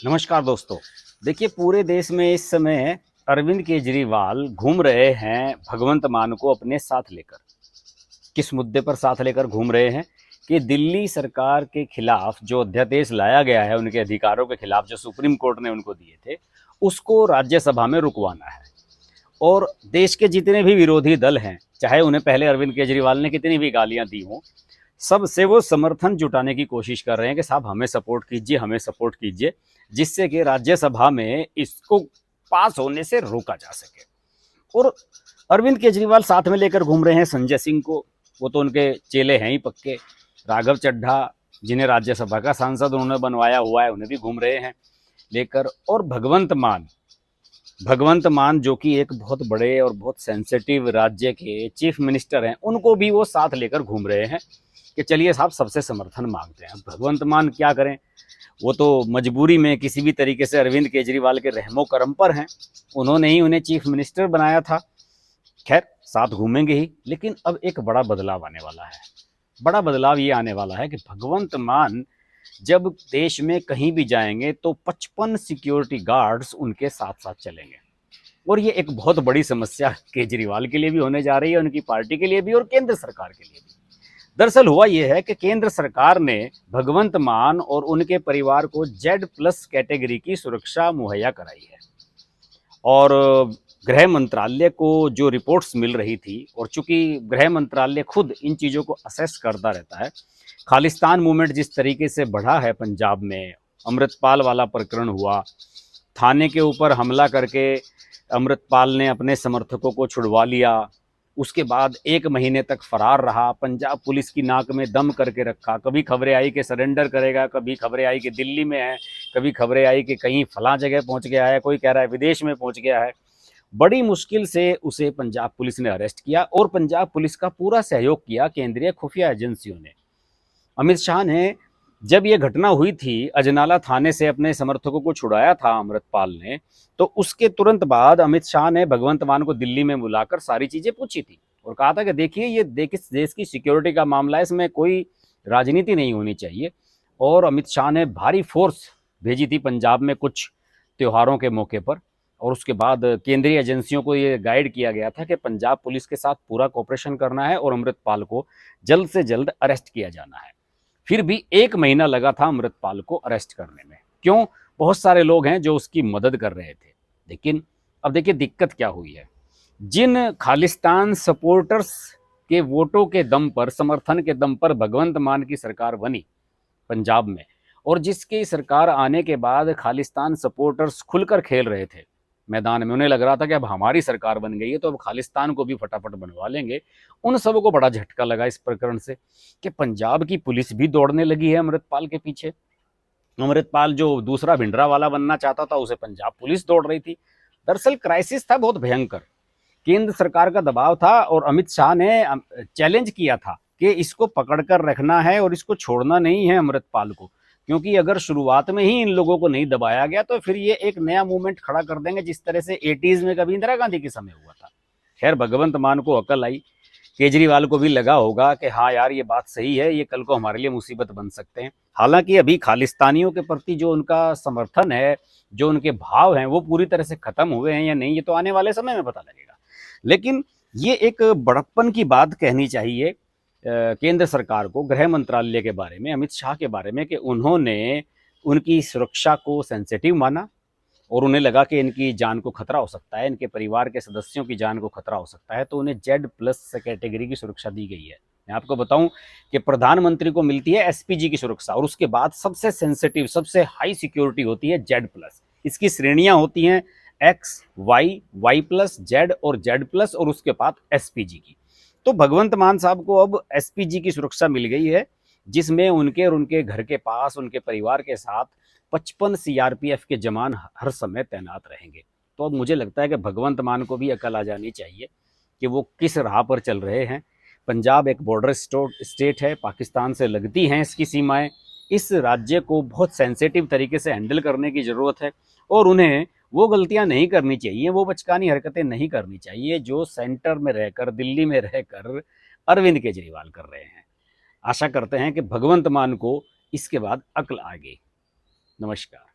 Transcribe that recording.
नमस्कार दोस्तों। देखिए, पूरे देश में इस समय अरविंद केजरीवाल घूम रहे हैं भगवंत मान को अपने साथ लेकर। किस मुद्दे पर साथ लेकर घूम रहे हैं कि दिल्ली सरकार के खिलाफ जो अध्यादेश लाया गया है, उनके अधिकारों के खिलाफ जो सुप्रीम कोर्ट ने उनको दिए थे, उसको राज्यसभा में रुकवाना है। और देश के जितने भी विरोधी दल हैं, चाहे उन्हें पहले अरविंद केजरीवाल ने कितनी भी गालियां दी हों, सबसे वो समर्थन जुटाने की कोशिश कर रहे हैं कि साहब हमें सपोर्ट कीजिए, हमें सपोर्ट कीजिए, जिससे कि राज्यसभा में इसको पास होने से रोका जा सके। और अरविंद केजरीवाल साथ में लेकर घूम रहे हैं संजय सिंह को, वो तो उनके चेले हैं ही पक्के। राघव चड्ढा, जिन्हें राज्यसभा का सांसद उन्होंने बनवाया हुआ है, उन्हें भी घूम रहे हैं लेकर। और भगवंत मान जो कि एक बहुत बड़े और बहुत सेंसिटिव राज्य के चीफ मिनिस्टर हैं, उनको भी वो साथ लेकर घूम रहे हैं कि चलिए साहब सबसे समर्थन मांगते हैं। भगवंत मान क्या करें, वो तो मजबूरी में किसी भी तरीके से अरविंद केजरीवाल के रहमो करम पर हैं, उन्होंने ही उन्हें चीफ मिनिस्टर बनाया था। खैर, साथ घूमेंगे ही, लेकिन अब एक बड़ा बदलाव आने वाला है। बड़ा बदलाव ये आने वाला है कि भगवंत मान जब देश में कहीं भी जाएंगे तो 55 सिक्योरिटी गार्ड्स उनके साथ साथ चलेंगे। और ये एक बहुत बड़ी समस्या केजरीवाल के लिए भी होने जा रही है, उनकी पार्टी के लिए भी और केंद्र सरकार के लिए भी। दरअसल हुआ यह है कि केंद्र सरकार ने भगवंत मान और उनके परिवार को Z+ कैटेगरी की सुरक्षा मुहैया कराई है। और गृह मंत्रालय को जो रिपोर्ट्स मिल रही थी, और चूंकि गृह मंत्रालय खुद इन चीज़ों को असेस करता रहता है, खालिस्तान मूवमेंट जिस तरीके से बढ़ा है पंजाब में, अमृतपाल वाला प्रकरण हुआ, थाने के ऊपर हमला करके अमृतपाल ने अपने समर्थकों को छुड़वा लिया, उसके बाद 1 महीने तक फरार रहा, पंजाब पुलिस की नाक में दम करके रखा। कभी खबरें आई कि सरेंडर करेगा, कभी खबरें आई कि दिल्ली में है, कभी खबरें आई कि कहीं फलां जगह पहुंच गया है, कोई कह रहा है विदेश में पहुंच गया है। बड़ी मुश्किल से उसे पंजाब पुलिस ने अरेस्ट किया, और पंजाब पुलिस का पूरा सहयोग किया केंद्रीय खुफिया एजेंसियों ने। अमित शाह ने, जब ये घटना हुई थी, अजनाला थाने से अपने समर्थकों को छुड़ाया था अमृतपाल ने, तो उसके तुरंत बाद अमित शाह ने भगवंत मान को दिल्ली में बुलाकर सारी चीजें पूछी थी और कहा था कि देखिए, ये देश की सिक्योरिटी का मामला है, इसमें कोई राजनीति नहीं होनी चाहिए। और अमित शाह ने भारी फोर्स भेजी थी पंजाब में कुछ त्योहारों के मौके पर, और उसके बाद केंद्रीय एजेंसियों को ये गाइड किया गया था कि पंजाब पुलिस के साथ पूरा कोऑपरेशन करना है और अमृतपाल को जल्द से जल्द अरेस्ट किया जाना है। फिर भी 1 महीना लगा था अमृतपाल को अरेस्ट करने में। क्यों? बहुत सारे लोग हैं जो उसकी मदद कर रहे थे। लेकिन अब देखिए दिक्कत क्या हुई है। जिन खालिस्तान सपोर्टर्स के वोटों के दम पर, समर्थन के दम पर भगवंत मान की सरकार बनी पंजाब में, और जिसकी सरकार आने के बाद खालिस्तान सपोर्टर्स खुलकर खेल रहे थे मैदान में, उन्हें लग रहा था कि अब हमारी सरकार बन गई है तो अब खालिस्तान को भी फटाफट बनवा लेंगे, उन सबको बड़ा झटका लगा इस प्रकरण से कि पंजाब की पुलिस भी दौड़ने लगी है अमृतपाल के पीछे। अमृतपाल जो दूसरा भिंडरा वाला बनना चाहता था, उसे पंजाब पुलिस दौड़ रही थी। दरअसल क्राइसिस था बहुत भयंकर, केंद्र सरकार का दबाव था, और अमित शाह ने चैलेंज किया था कि इसको पकड़कर रखना है और इसको छोड़ना नहीं है अमृतपाल को, क्योंकि अगर शुरुआत में ही इन लोगों को नहीं दबाया गया तो फिर ये एक नया मूवमेंट खड़ा कर देंगे, जिस तरह से 80s में कभी इंदिरा गांधी के समय हुआ था। खैर, भगवंत मान को अकल आई, केजरीवाल को भी लगा होगा कि हाँ यार, ये बात सही है, ये कल को हमारे लिए मुसीबत बन सकते हैं। हालांकि अभी खालिस्तानियों के प्रति जो उनका समर्थन है, जो उनके भाव हैं, वो पूरी तरह से खत्म हुए हैं या नहीं, ये तो आने वाले समय में पता लगेगा। लेकिन ये एक बड़प्पन की बात कहनी चाहिए केंद्र सरकार को, गृह मंत्रालय के बारे में, अमित शाह के बारे में, कि उन्होंने उनकी सुरक्षा को सेंसिटिव माना और उन्हें लगा कि इनकी जान को खतरा हो सकता है, इनके परिवार के सदस्यों की जान को खतरा हो सकता है, तो उन्हें Z+ कैटेगरी की सुरक्षा दी गई है। मैं आपको बताऊं कि प्रधानमंत्री को मिलती है SPG की सुरक्षा, और उसके बाद सबसे सेंसिटिव, सबसे हाई सिक्योरिटी होती है Z+। इसकी श्रेणियां होती हैं X, Y, Y+, Z और Z+, और उसके बाद SPG की। तो भगवंत मान साहब को अब SPG की सुरक्षा मिल गई है, जिसमें उनके और उनके घर के पास, उनके परिवार के साथ 55 CRPF के जवान हर समय तैनात रहेंगे। तो अब मुझे लगता है कि भगवंत मान को भी अकल आ जानी चाहिए कि वो किस राह पर चल रहे हैं। पंजाब एक बॉर्डर स्टेट है, पाकिस्तान से लगती हैं इसकी सीमाएं। इस राज्य को बहुत सेंसिटिव तरीके से हैंडल करने की ज़रूरत है, और उन्हें वो गलतियां नहीं करनी चाहिए, वो बचकानी हरकतें नहीं करनी चाहिए जो सेंटर में रहकर, दिल्ली में रहकर अरविंद केजरीवाल कर रहे हैं। आशा करते हैं कि भगवंत मान को इसके बाद अक्ल आ गई। नमस्कार।